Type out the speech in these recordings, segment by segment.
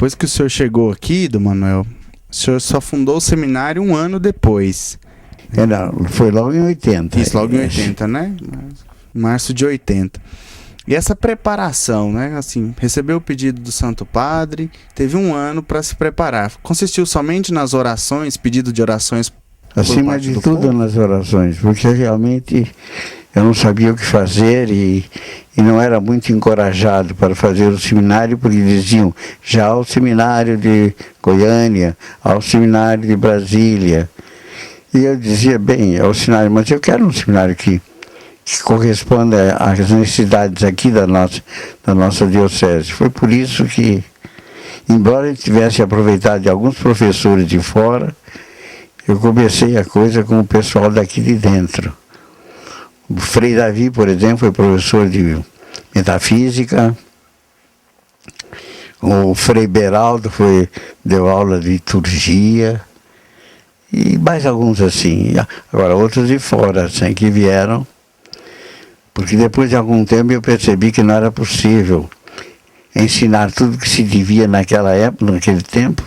Depois que o senhor chegou aqui, Dom Manuel, o senhor só fundou o seminário um ano depois. Foi logo em 80. Isso, logo em 80, né? Março de 80. E essa preparação, né? Assim, recebeu o pedido do Santo Padre, teve um ano para se preparar. Consistiu somente nas orações, pedido de orações? Acima de tudo nas orações, porque realmente eu não sabia o que fazer e não era muito encorajado para fazer o seminário, porque diziam já ao seminário de Goiânia, ao seminário de Brasília. E eu dizia, bem, é o seminário, mas eu quero um seminário que corresponda às necessidades aqui da nossa diocese. Foi por isso que, embora eu tivesse aproveitado de alguns professores de fora, eu comecei a coisa com o pessoal daqui de dentro. O Frei Davi, por exemplo, foi professor de metafísica. O Frei Beraldo deu aula de liturgia. E mais alguns assim. Agora, outros de fora, assim, que vieram. Porque depois de algum tempo eu percebi que não era possível ensinar tudo que se devia naquela época, naquele tempo,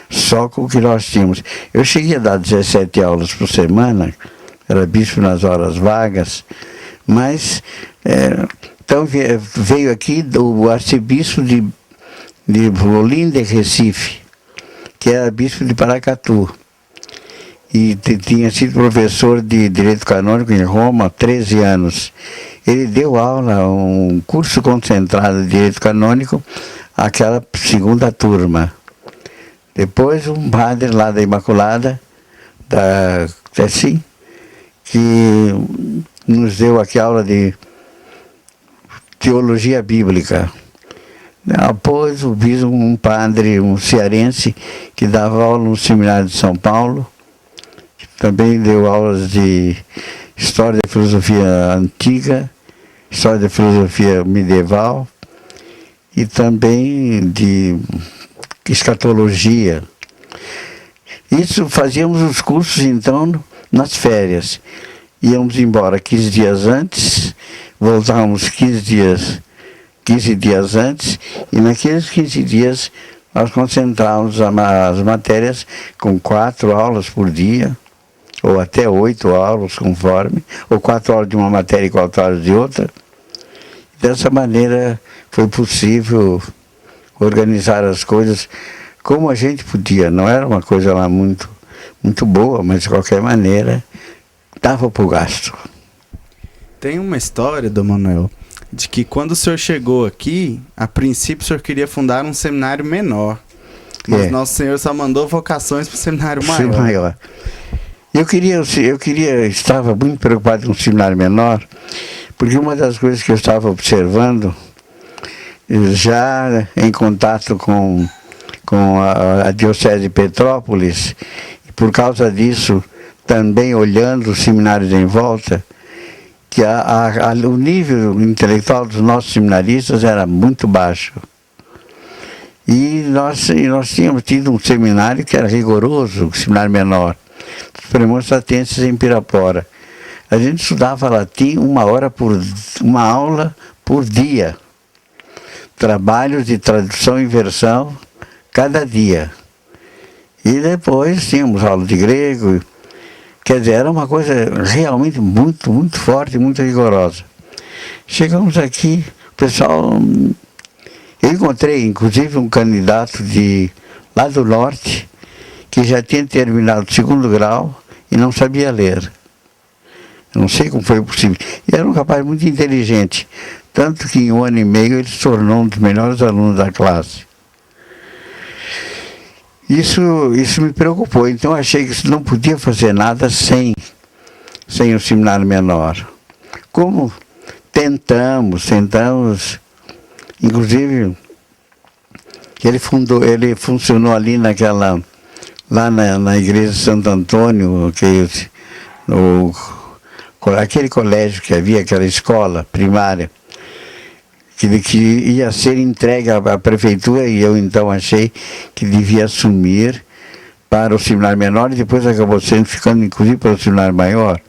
só com o que nós tínhamos. Eu cheguei a dar 17 aulas por semana, era bispo nas horas vagas, mas então veio aqui o arcebispo de Olinda e Recife, que era bispo de Paracatu, e tinha sido professor de Direito Canônico em Roma há 13 anos. Ele deu aula, um curso concentrado de Direito Canônico, àquela segunda turma. Depois um padre lá da Imaculada, que nos deu aqui aula de teologia bíblica. Após o bispo, um padre, um cearense, que dava aula no seminário de São Paulo, que também deu aulas de história da filosofia antiga, história da filosofia medieval e também de escatologia. Isso fazíamos os cursos então nas férias. Íamos embora 15 dias antes, voltávamos 15 dias antes, e naqueles 15 dias nós concentrávamos as matérias com 4 aulas por dia, ou até 8 aulas, conforme, ou 4 horas de uma matéria e 4 horas de outra. Dessa maneira foi possível organizar as coisas como a gente podia. Não era uma coisa lá muito boa, mas de qualquer maneira dava para o gasto. Tem uma história, Dom Manuel, de que quando o senhor chegou aqui, a princípio o senhor queria fundar um seminário menor, mas Nosso Senhor só mandou vocações para o seminário maior. Eu estava muito preocupado com o seminário menor, porque uma das coisas que eu estava observando, já em contato com a Diocese de Petrópolis, e por causa disso, também olhando os seminários em volta, que o nível intelectual dos nossos seminaristas era muito baixo. E nós tínhamos tido um seminário que era rigoroso, o seminário menor, os premonstratenses em Pirapora. A gente estudava latim uma aula por dia. Trabalhos de tradução e versão cada dia. E depois tínhamos aula de grego. Quer dizer, era uma coisa realmente muito, muito forte, muito rigorosa. Chegamos aqui, o pessoal... Eu encontrei, inclusive, um candidato lá do norte, que já tinha terminado o 2º grau e não sabia ler. Eu não sei como foi possível. E era um rapaz muito inteligente, tanto que em 1 ano e meio ele se tornou um dos melhores alunos da classe. Isso me preocupou, então eu achei que não podia fazer nada sem o seminário menor. Como tentamos, inclusive ele funcionou ali lá na igreja de Santo Antônio, aquele colégio que havia, aquela escola primária, que ia ser entregue à prefeitura, e eu então achei que devia assumir para o seminário menor, e depois acabou ficando inclusive para o seminário maior.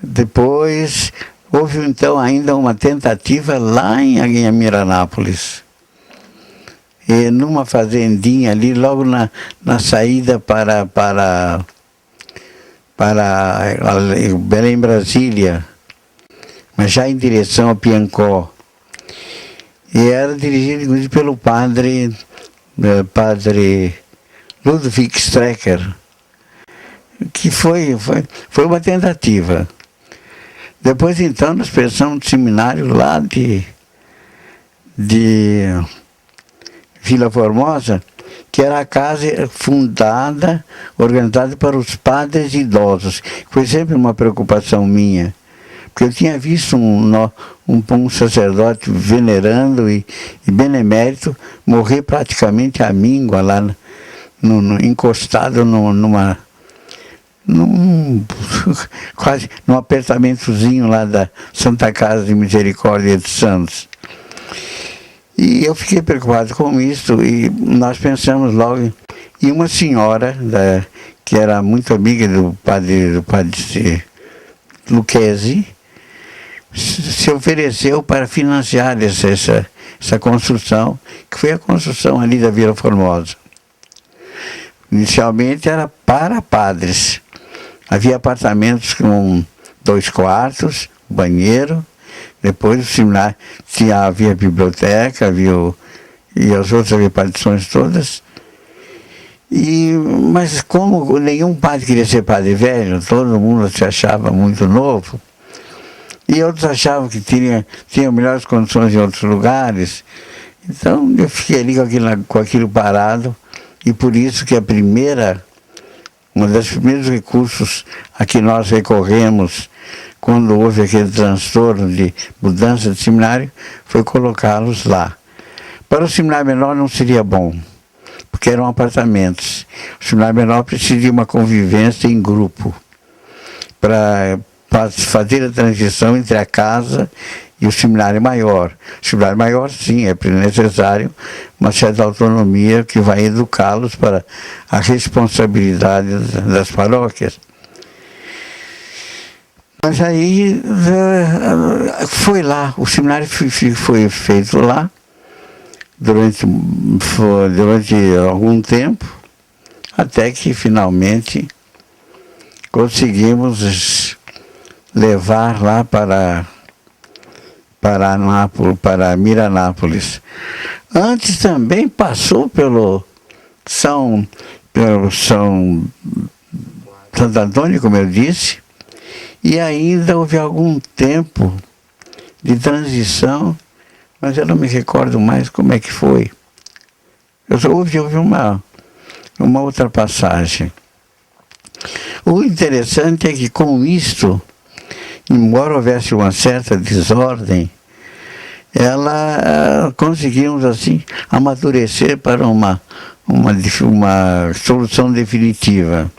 Depois houve então ainda uma tentativa lá em Miranápolis. numa fazendinha ali, logo na saída para Belém, Brasília, mas já em direção a Piancó. E era dirigido inclusive pelo padre Ludwig Strecker, que foi uma tentativa. Depois então nós pensamos no seminário lá de Vila Formosa, que era a casa fundada, organizada para os padres idosos. Foi sempre uma preocupação minha, porque eu tinha visto um sacerdote venerando e benemérito morrer praticamente à míngua lá, encostado quase num apartamentozinho lá da Santa Casa de Misericórdia de Santos. E eu fiquei preocupado com isso, e nós pensamos logo em uma senhora que era muito amiga do padre Lucchesi, se ofereceu para financiar essa construção, que foi a construção ali da Vila Formosa. Inicialmente era para padres. Havia apartamentos com 2 quartos, banheiro. Depois o seminário havia biblioteca, e as outras repartições todas. Mas como nenhum padre queria ser padre velho, todo mundo se achava muito novo, e outros achavam que tinham melhores condições em outros lugares. Então eu fiquei ali com aquilo parado, e por isso que um dos primeiros recursos a que nós recorremos quando houve aquele transtorno de mudança de seminário, foi colocá-los lá. Para o seminário menor não seria bom, porque eram apartamentos. O seminário menor precisa de uma convivência em grupo, para fazer a transição entre a casa e o seminário maior. O seminário maior, sim, é necessário uma certa autonomia que vai educá-los para a responsabilidade das paróquias. Mas aí foi lá, o seminário foi feito lá durante algum tempo, até que finalmente conseguimos levar lá para Miranápolis. Antes também passou pelo Santo Antônio, como eu disse, e ainda houve algum tempo de transição, mas eu não me recordo mais como é que foi. Houve uma outra passagem. O interessante é que com isto, embora houvesse uma certa desordem, conseguimos assim amadurecer para uma solução definitiva.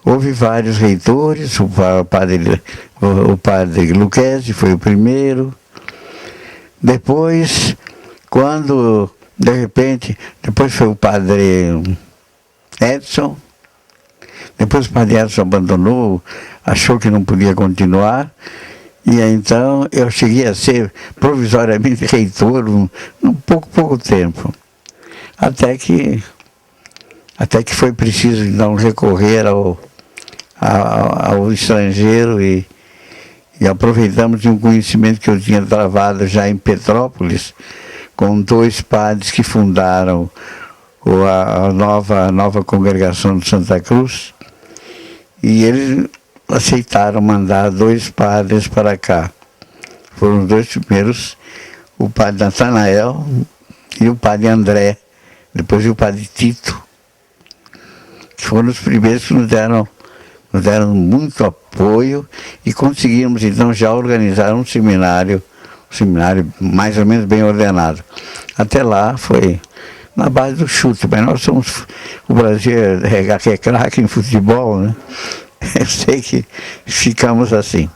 Houve vários reitores, o padre Lucchesi foi o primeiro. Depois, quando, de repente, depois foi o padre Edson. Depois o padre Edson abandonou, achou que não podia continuar. E então eu cheguei a ser provisoriamente reitor pouco tempo. Até que foi preciso então recorrer ao estrangeiro e aproveitamos de um conhecimento que eu tinha travado já em Petrópolis, com 2 padres que fundaram a nova congregação de Santa Cruz, e eles aceitaram mandar 2 padres para cá. Foram os 2 primeiros, o padre Natanael e o padre André, depois o padre Tito, que foram os primeiros que nos deram muito apoio, e conseguimos então já organizar um seminário mais ou menos bem ordenado. Até lá foi na base do chute, mas o Brasil é craque em futebol, né? Eu sei que ficamos assim.